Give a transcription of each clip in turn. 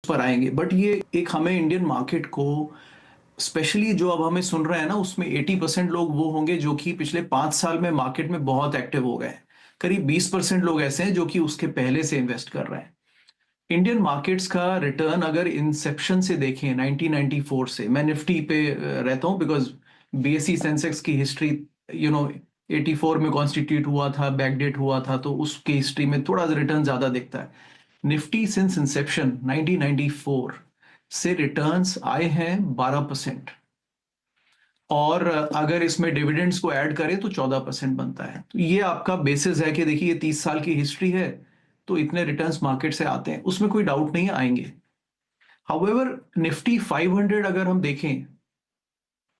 पर आएंगे, बट ये एक हमें इंडियन मार्केट को स्पेशली जो अब हमें सुन रहे हैं ना, उसमें 80% लोग वो होंगे जो कि पिछले 5 साल में मार्केट में बहुत एक्टिव हो गए हैं। करीब 20% लोग ऐसे हैं जो कि उसके पहले से इन्वेस्ट कर रहे हैं। इंडियन मार्केट्स का रिटर्न अगर इंसेप्शन से देखें 1994 से, मैं निफ्टी पे रहता हूं बिकॉज बीएसई सेंसेक्स की हिस्ट्री 84 में कॉन्स्टिट्यूट हुआ था, बैकडेट हुआ था, तो उसकी हिस्ट्री में थोड़ा सा रिटर्न ज्यादा दिखता है। निफ्टी सिंस इंसेप्शन 1994 से रिटर्न्स आए हैं 12%, और अगर इसमें डिविडेंड्स को ऐड करें तो 14% बनता है। तो ये आपका बेसिस है कि देखिए ये 30 साल की हिस्ट्री है, तो इतने रिटर्न्स मार्केट से आते हैं, उसमें कोई डाउट नहीं है, आएंगे। हाउएवर निफ्टी 500 अगर हम देखें,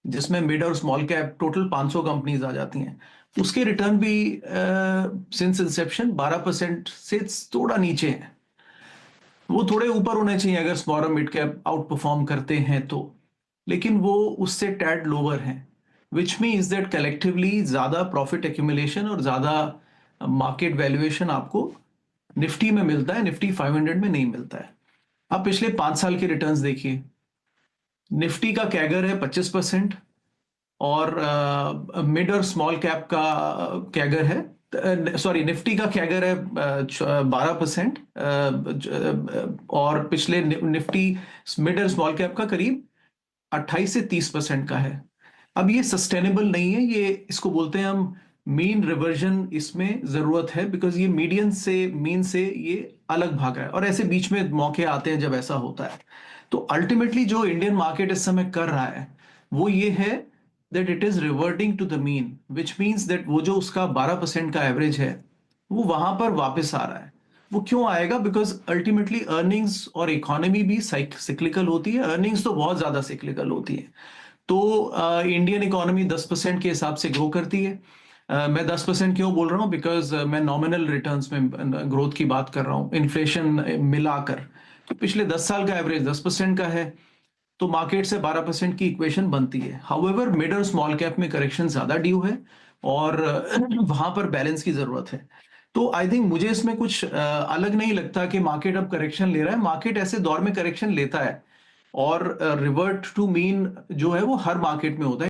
जिसमें मिड और स्मॉल कैप टोटल 500 कंपनीज आ जाती हैं, उसके रिटर्न भी सिंस इंसेप्शन 12% से थोड़ा नीचे हैं। वो थोड़े ऊपर होने चाहिए अगर स्मॉल और मिड कैप आउट परफॉर्म करते हैं तो, लेकिन वो उससे टैड लोअर हैं, विच मीन्स दैट कलेक्टिवली ज्यादा प्रॉफिट एक्यूमुलेशन और ज्यादा मार्केट वैल्यूएशन आपको निफ्टी में मिलता है, निफ्टी 500 में नहीं मिलता है। अब पिछले 5 साल के रिटर्न्स देखिए, निफ्टी का कैगर है 25%, और मिड और स्मॉल कैप का कैगर है, सॉरी, निफ्टी का कैगर है 12%, और पिछले निफ्टी मिड और स्मॉल कैप का करीब 28 से 30% का है। अब ये सस्टेनेबल नहीं है, ये इसको बोलते हैं हम मीन रिवर्जन, इसमें जरूरत है बिकॉज ये मीडियन से मीन से ये अलग भाग रहा है, और ऐसे बीच में मौके आते हैं जब ऐसा होता है। तो अल्टीमेटली जो इंडियन मार्केट इस समय कर रहा है वो ये है that it is reverting to the mean, which means that वो जो उसका 12% का एवरेज है वो वहां पर वापस आ रहा है। वो क्यों आएगा? बिकॉज अल्टीमेटली अर्निंग्स और इकोनॉमी भी सिक्लिकल होती है, अर्निंग्स तो बहुत ज्यादा सिक्लिकल होती है। तो इंडियन इकोनॉमी 10% के हिसाब से ग्रो करती है। मैं 10% क्यों बोल रहा हूँ? बिकॉज मैं नॉमिनल रिटर्न्स में ग्रोथ की बात कर रहा हूँ, इन्फ्लेशन मिलाकर। तो पिछले 10 साल का एवरेज 10% का है, तो मार्केट से 12% की इक्वेशन बनती है। हाउएवर मिड और स्मॉल कैप में करेक्शन ज्यादा ड्यू है, और वहां पर बैलेंस की जरूरत है। तो आई थिंक मुझे इसमें कुछ अलग नहीं लगता कि मार्केट अब करेक्शन ले रहा है। मार्केट ऐसे दौर में करेक्शन लेता है, और रिवर्ट टू मीन जो है वो हर मार्केट में होता है।